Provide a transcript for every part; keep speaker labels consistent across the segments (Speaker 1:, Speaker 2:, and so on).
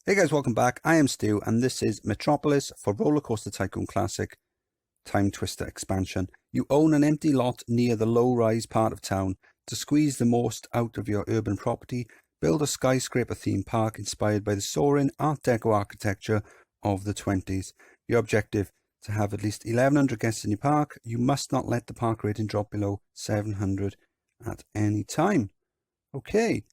Speaker 1: Hey guys, welcome back. I am Stu and this is Metropolis for Roller Coaster Tycoon Classic Time Twister expansion. You own an empty lot near the low-rise part of town. To squeeze the most out of your urban property, build a skyscraper theme park inspired by the soaring Art Deco architecture of the 20s. Your objective: to have at least 1100 guests in your park. You must not let the park rating drop below 700 at any time. Okay.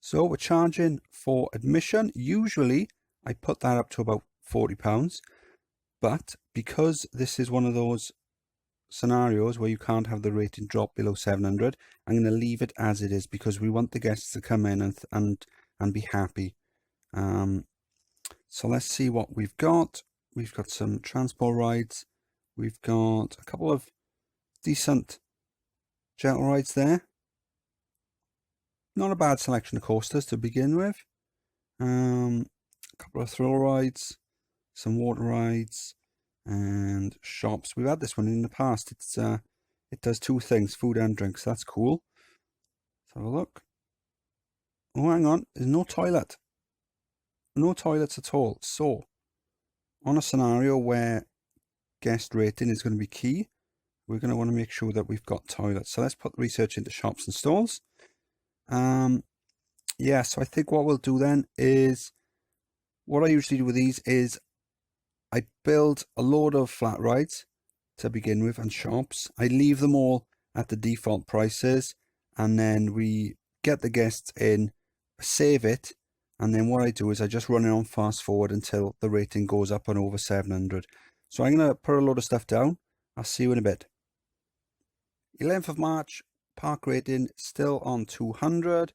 Speaker 1: So we're charging for admission. Usually I put that up to about £40, but because this is one of those scenarios where you can't have the rating drop below 700, I'm going to leave it as it is because we want the guests to come in and be happy. So let's see what we've got. We've got some transport rides. We've got a couple of decent jet rides there. Not a bad selection of coasters to begin with. A couple of thrill rides, some water rides, and shops. We've had this one in the past. It does two things, food and drinks. That's cool. Let's have a look. Oh, hang on. There's no toilet. No toilets at all. So, on a scenario where guest rating is going to be key, we're going to want to make sure that we've got toilets. So let's put research into shops and stalls. Yeah, so I think what we'll do then is, what I usually do with these is I build a load of flat rides to begin with and shops. I leave them all at the default prices, and then we get the guests in, save it, and then what I do is I just run it on fast forward until the rating goes up and over 700. So I'm going to put a load of stuff down. I'll see you in a bit. 11th of March, park rating still on 200.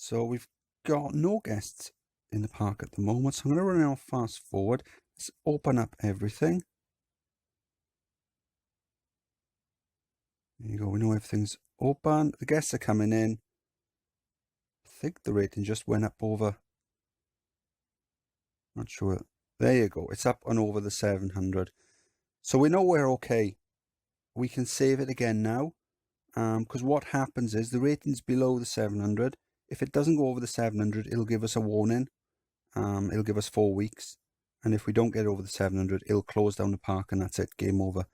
Speaker 1: So we've got no guests in the park at the moment. So I'm going to run it on fast forward. Let's open up everything. There you go. We know everything's open. The guests are coming in. I think the rating just went up over. Not sure. There you go. It's up and over the 700. So we know we're okay. We can save it again now. Because what happens is the rating's below the 700. If it doesn't go over the 700, it'll give us a warning. It'll give us 4 weeks. And if we don't get over the 700, it'll close down the park and that's it, game over.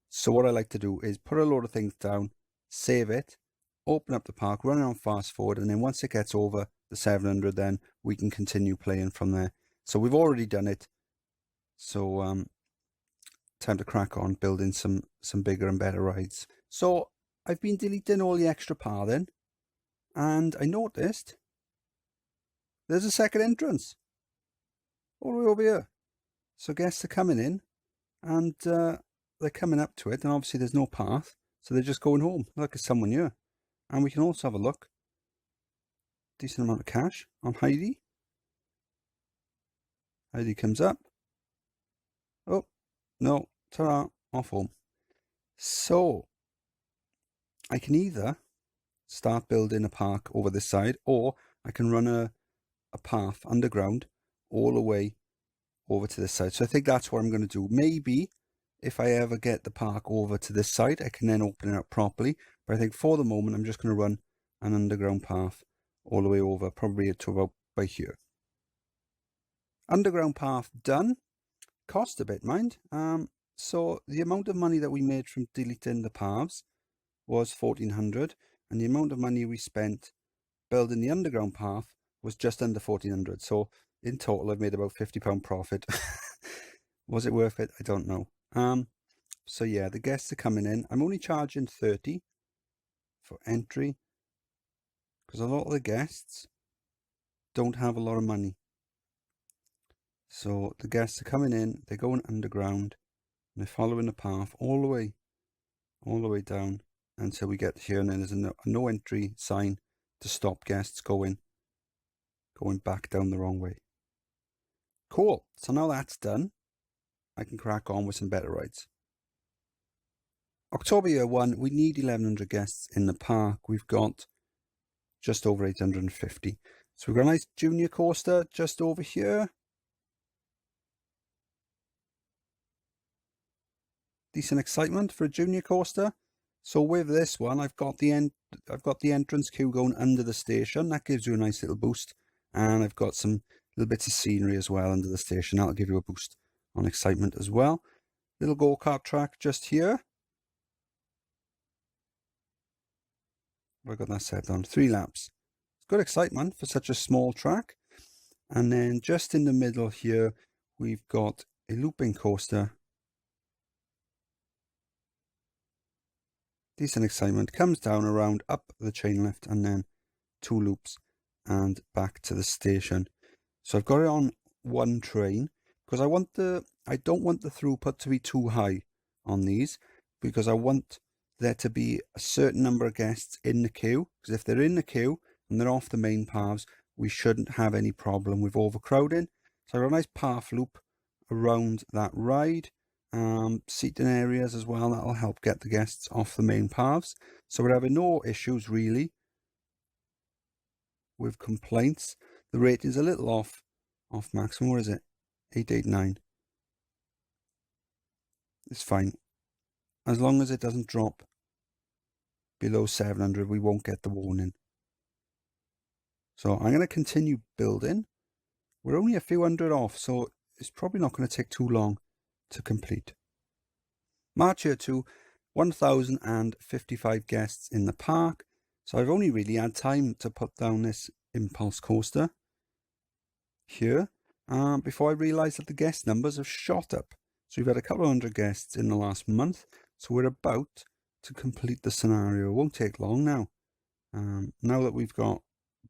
Speaker 1: So what I like to do is put a load of things down, save it, open up the park, run it on fast forward, and then once it gets over the 700, then we can continue playing from there. So we've already done it. So time to crack on building some bigger and better rides. So I've been deleting all the extra pathing, and I noticed there's a second entrance all the way over here. So guests are coming in and they're coming up to it, and obviously there's no path, so they're just going home. Look, there's someone here. And we can also have a look. Decent amount of cash on Heidi. Heidi comes up. Oh, no, ta-da, off home. So I can either start building a park over this side, or I can run a path underground all the way over to this side. So I think that's what I'm going to do. Maybe if I ever get the park over to this side, I can then open it up properly. But I think for the moment, I'm just going to run an underground path all the way over, probably to about by here. Underground path done. Cost a bit, mind. So the amount of money that we made from deleting the paths was 1400, and the amount of money we spent building the underground path was just under 1400. So in total, I've made about £50 profit. Was it worth it? I don't know. So yeah, the guests are coming in. I'm only charging 30 for entry because a lot of the guests don't have a lot of money. So the guests are coming in, they're going underground, and they're following the path all the way down until we get here, and then there's a no entry sign to stop guests going back down the wrong way. Cool. So now that's done, I can crack on with some better rides. October year 1, we need 1100 guests in the park. We've got just over 850. So we've got a nice junior coaster just over here. Decent excitement for a junior coaster. So with this one, I've got the entrance queue going under the station. That gives you a nice little boost. And I've got some Little bits of scenery as well under the station. That'll give you a boost on excitement as well. Little go-kart track just here. I've got that set on 3 laps. It's good excitement for such a small track. And then just in the middle here, we've got a looping coaster. Decent excitement. Comes down around up the chain lift and then 2 loops and back to the station. So I've got it on 1 train because I don't want the throughput to be too high on these, because I want there to be a certain number of guests in the queue, because if they're in the queue and they're off the main paths, we shouldn't have any problem with overcrowding. So I've got a nice path loop around that ride. Seating areas as well, that'll help get the guests off the main paths. So we're having no issues really with complaints. The rating's a little off maximum. What is it? 889. It's fine. As long as it doesn't drop below 700, we won't get the warning. So I'm going to continue building. We're only a few hundred off, so it's probably not going to take too long to complete. March year 2, 1,055 guests in the park. So I've only really had time to put down this impulse coaster here before I realised that the guest numbers have shot up. So we've had a couple of hundred guests in the last month. So we're about to complete the scenario. It won't take long now. Now that we've got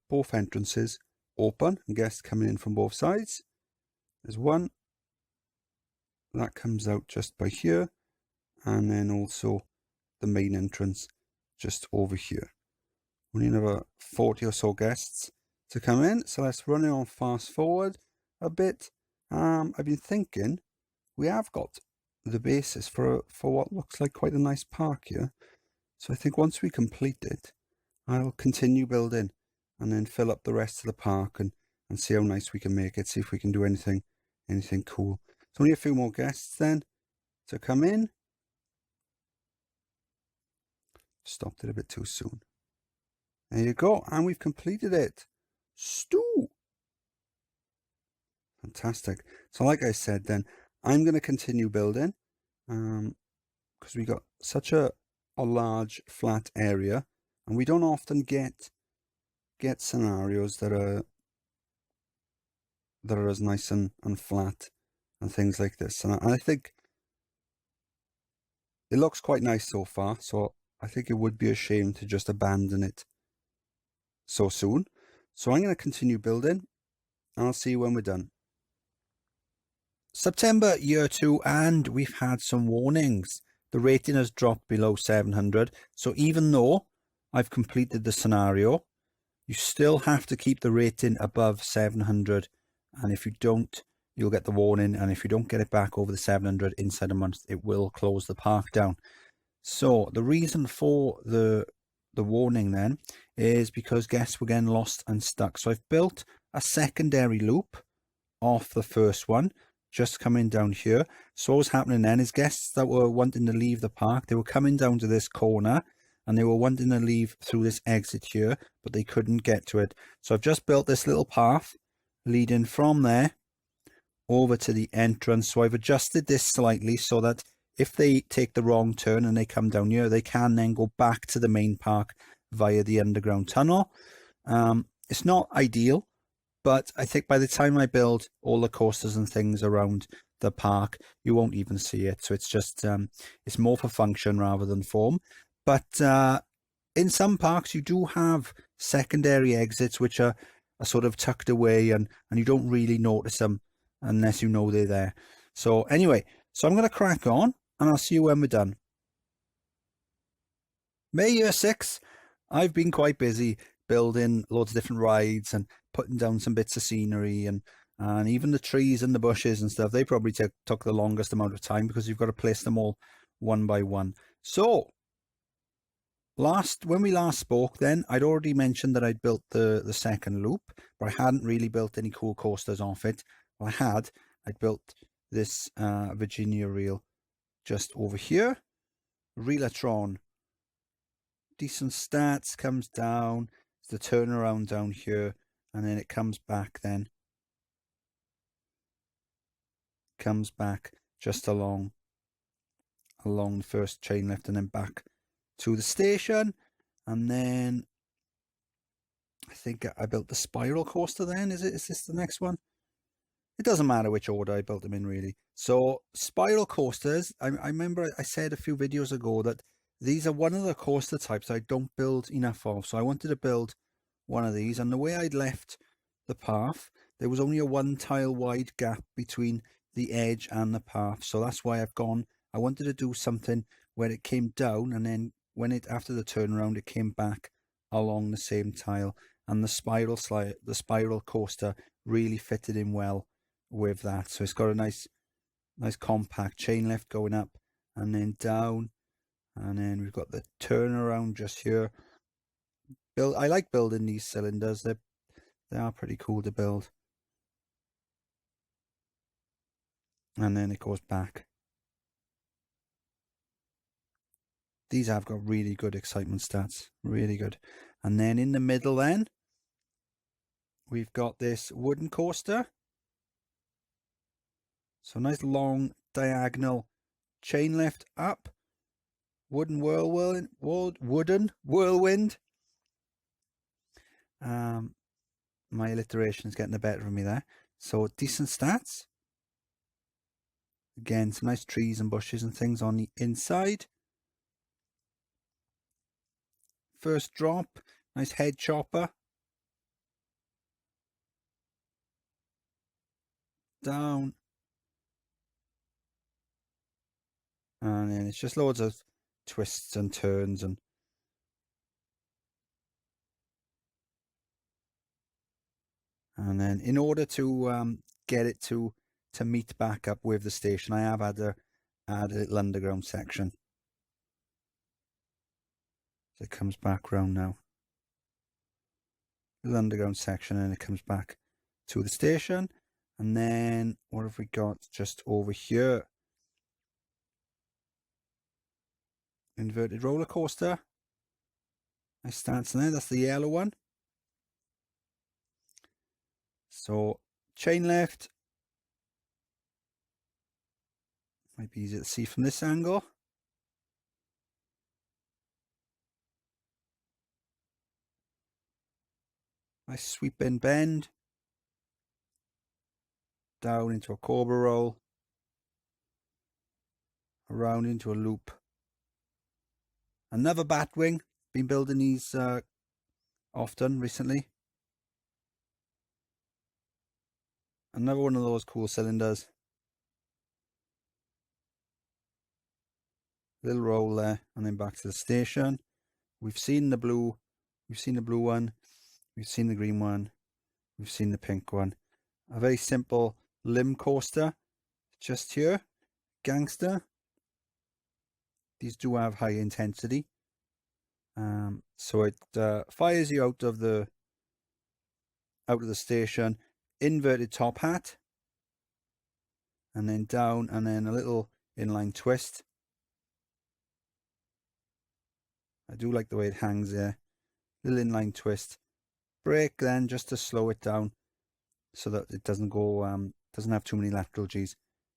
Speaker 1: both entrances open and guests coming in from both sides. There's one that comes out just by here, and then also the main entrance just over here. We need another 40 or so guests to come in, so let's run it on fast forward a bit. I've been thinking we have got the basis for what looks like quite a nice park here. So I think once we complete it, I'll continue building and then fill up the rest of the park and see how nice we can make it, see if we can do anything cool. So only a few more guests then to come in. Stopped it a bit too soon. There you go, and we've completed it. Stew! Fantastic. So like I said then, I'm going to continue building because we got such a large flat area, and we don't often get scenarios that are as nice and flat and things like this. And I think it looks quite nice so far, so I think it would be a shame to just abandon it so soon. So I'm going to continue building, and I'll see you when we're done. September year 2, and we've had some warnings. The rating has dropped below 700. So even though I've completed the scenario, you still have to keep the rating above 700. And if you don't, you'll get the warning. And if you don't get it back over the 700 inside a month, it will close the park down. So the reason for the warning then is because guests were getting lost and stuck. So I've built a secondary loop off the first one, just coming down here. So what was happening then is guests that were wanting to leave the park, they were coming down to this corner and they were wanting to leave through this exit here, but they couldn't get to it. So I've just built this little path leading from there over to the entrance. So I've adjusted this slightly so that if they take the wrong turn and they come down here, they can then go back to the main park via the underground tunnel. It's not ideal, but I think by the time I build all the coasters and things around the park, you won't even see it. So it's just, it's more for function rather than form. But in some parks, you do have secondary exits, which are sort of tucked away and you don't really notice them unless you know they're there. So anyway, so I'm going to crack on and I'll see you when we're done. May year 6, I've been quite busy building loads of different rides and putting down some bits of scenery and even the trees and the bushes and stuff. They probably took the longest amount of time because you've got to place them all one by one. So when we last spoke then, I'd already mentioned that I'd built the second loop, but I hadn't really built any cool coasters off it. Well, I'd built this Virginia reel just over here. Reelatron. Decent stats, comes down, the turnaround down here, and then it comes back then comes back just along the first chain lift and then back to the station. And then I think I built the spiral coaster then. Is this the next one? It doesn't matter which order I built them in, really. So spiral coasters, I remember I said a few videos ago that these are one of the coaster types I don't build enough of. So I wanted to build one of these, and the way I'd left the path, there was only a 1 tile wide gap between the edge and the path. So that's why I wanted to do something where it came down, and then after the turnaround, it came back along the same tile. And the spiral coaster really fitted in well with that. So it's got a nice compact chain lift going up and then down, and then we've got the turnaround just here. I like building these cylinders. They are pretty cool to build. And then it goes back. These have got really good excitement stats, really good. And then in the middle then, we've got this wooden coaster. So nice long diagonal chain lift up. Wooden whirlwind. My alliteration is getting the better of me there. So decent stats. Again, some nice trees and bushes and things on the inside. First drop, nice head chopper. Down. And then it's just loads of twists and turns and then in order to get it to meet back up with the station, I have had to add a little underground section. So it comes back round now. Little underground section, and it comes back to the station. And then what have we got just over here? Inverted roller coaster. Nice stance in there. That's the yellow one. So chain lift. Might be easier to see from this angle. Nice sweep in bend. Down into a cobra roll. Around into a loop. Another bat wing. Been building these often recently. Another one of those cool cylinders. Little roll there, and then back to the station. We've seen the blue. We've seen the blue one. We've seen the green one. We've seen the pink one. A very simple limb coaster. Just here. Gangster. These do have high intensity. So it fires you out of the station. Inverted top hat. And then down, and then a little inline twist. I do like the way it hangs there. Little inline twist. Brake then just to slow it down so that it doesn't go, doesn't have too many lateral G's.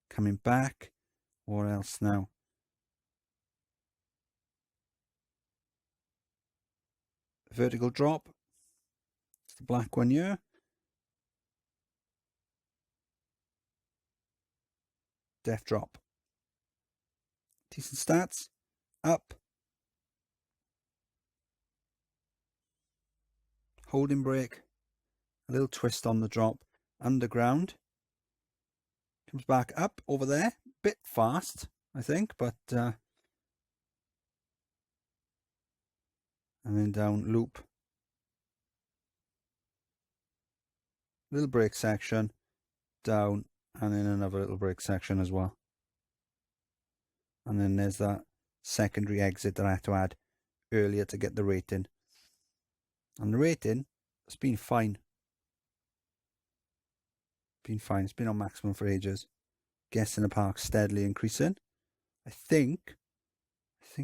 Speaker 1: Coming back. What else now? Vertical drop. It's the black one here. Def drop. Decent stats. Up. Holding brake. A little twist on the drop. Underground. Comes back up over there. Bit fast, I think, but and then down loop. Little brake section. Down, and then another little brake section as well. And then there's that secondary exit that I had to add earlier to get the rating. And the rating has been fine. It's been on maximum for ages. Guests in the park steadily increasing. I think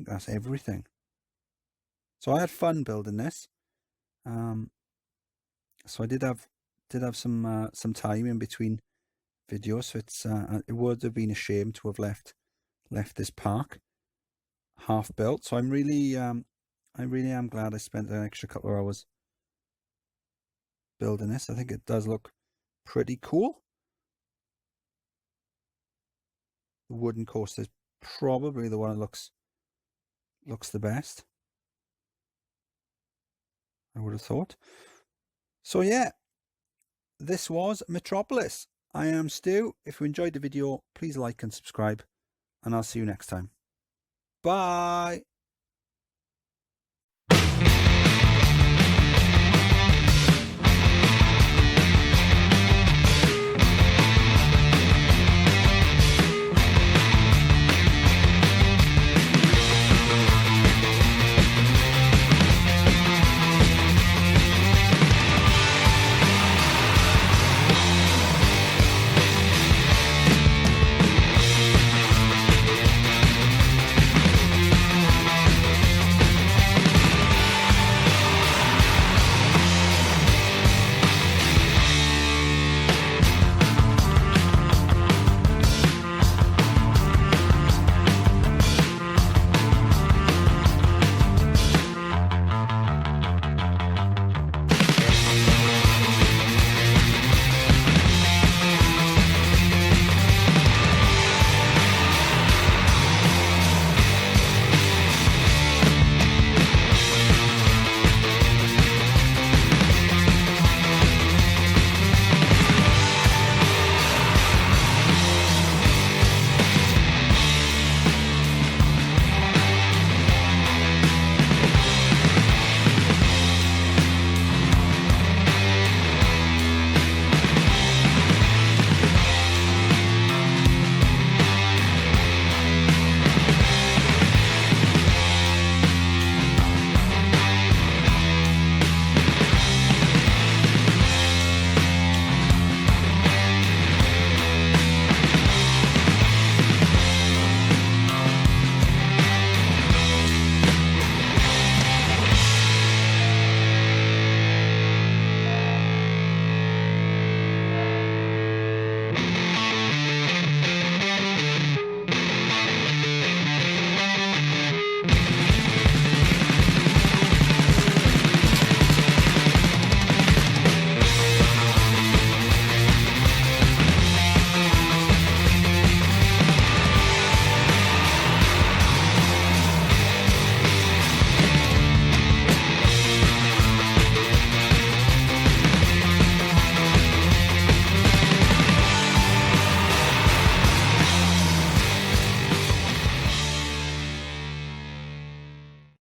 Speaker 1: that's everything. So I had fun building this. So I did have some time in between video, so it's it would have been a shame to have left this park half built. So I really am glad I spent an extra couple of hours building this. I think it does look pretty cool. The wooden coaster is probably the one that looks the best, I would have thought. So yeah, this was Metropolis. I am Stu. If you enjoyed the video, please like and subscribe, and I'll see you next time. Bye.